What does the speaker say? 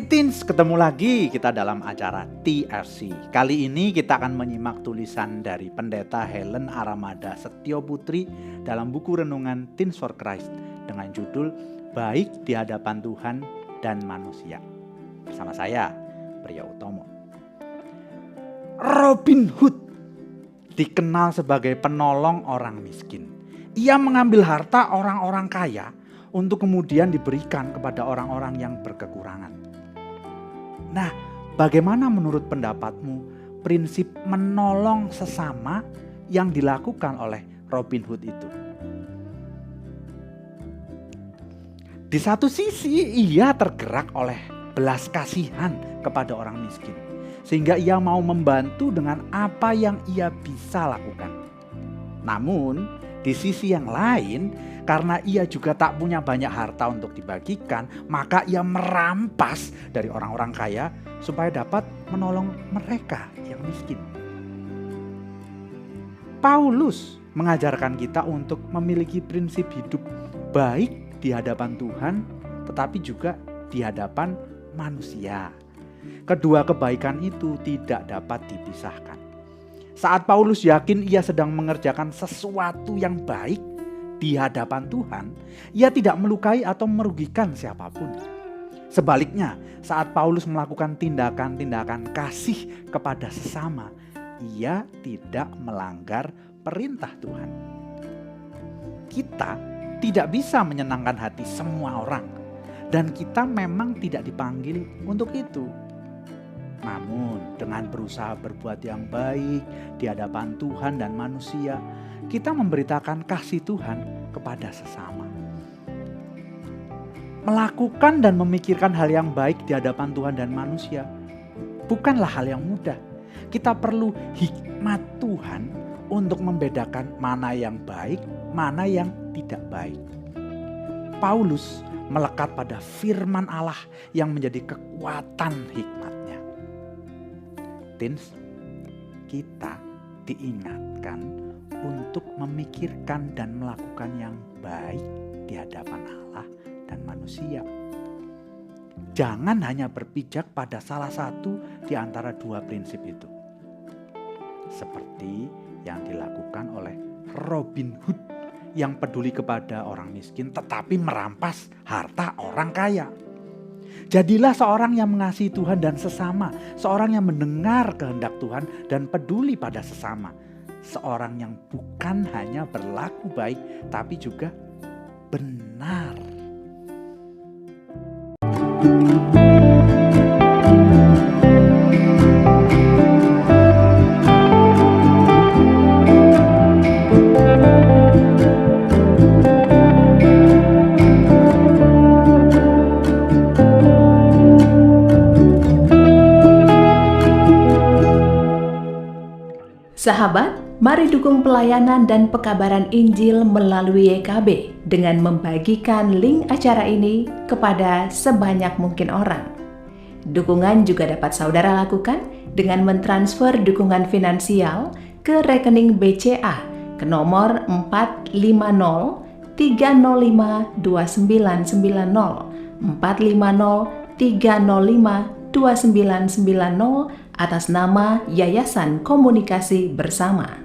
Teens, ketemu lagi kita dalam acara TFC. Kali ini kita akan menyimak tulisan dari Pendeta Helen Aramada Setio Putri dalam buku renungan Teens for Christ dengan judul Baik di Hadapan Tuhan dan Manusia. Bersama saya, Priya Utomo. Robin Hood dikenal sebagai penolong orang miskin. Ia mengambil harta orang-orang kaya untuk kemudian diberikan kepada orang-orang yang berkekurangan. Nah, bagaimana menurut pendapatmu prinsip menolong sesama yang dilakukan oleh Robin Hood itu? Di satu sisi ia tergerak oleh belas kasihan kepada orang miskin, sehingga ia mau membantu dengan apa yang ia bisa lakukan. Namun di sisi yang lain, karena ia juga tak punya banyak harta untuk dibagikan, maka ia merampas dari orang-orang kaya supaya dapat menolong mereka yang miskin. Paulus mengajarkan kita untuk memiliki prinsip hidup baik di hadapan Tuhan, tetapi juga di hadapan manusia. Kedua kebaikan itu tidak dapat dipisahkan. Saat Paulus yakin ia sedang mengerjakan sesuatu yang baik di hadapan Tuhan, ia tidak melukai atau merugikan siapapun. Sebaliknya, saat Paulus melakukan tindakan-tindakan kasih kepada sesama, ia tidak melanggar perintah Tuhan. Kita tidak bisa menyenangkan hati semua orang, dan kita memang tidak dipanggil untuk itu. Namun dengan berusaha berbuat yang baik di hadapan Tuhan dan manusia, kita memberitakan kasih Tuhan kepada sesama. Melakukan dan memikirkan hal yang baik di hadapan Tuhan dan manusia bukanlah hal yang mudah. Kita perlu hikmat Tuhan untuk membedakan mana yang baik, mana yang tidak baik. Paulus melekat pada firman Allah yang menjadi kekuatan hikmatnya. Teens, kita diingatkan untuk memikirkan dan melakukan yang baik di hadapan Allah dan manusia. Jangan hanya berpijak pada salah satu di antara dua prinsip itu. Seperti yang dilakukan oleh Robin Hood yang peduli kepada orang miskin tetapi merampas harta orang kaya. Jadilah seorang yang mengasihi Tuhan dan sesama, seorang yang mendengar kehendak Tuhan dan peduli pada sesama. Seorang yang bukan hanya berlaku baik, tapi juga benar. Sahabat, mari dukung pelayanan dan pekabaran Injil melalui YKB dengan membagikan link acara ini kepada sebanyak mungkin orang. Dukungan juga dapat saudara lakukan dengan mentransfer dukungan finansial ke rekening BCA ke nomor 450-305-2990 450-305-2990 atas nama Yayasan Komunikasi Bersama.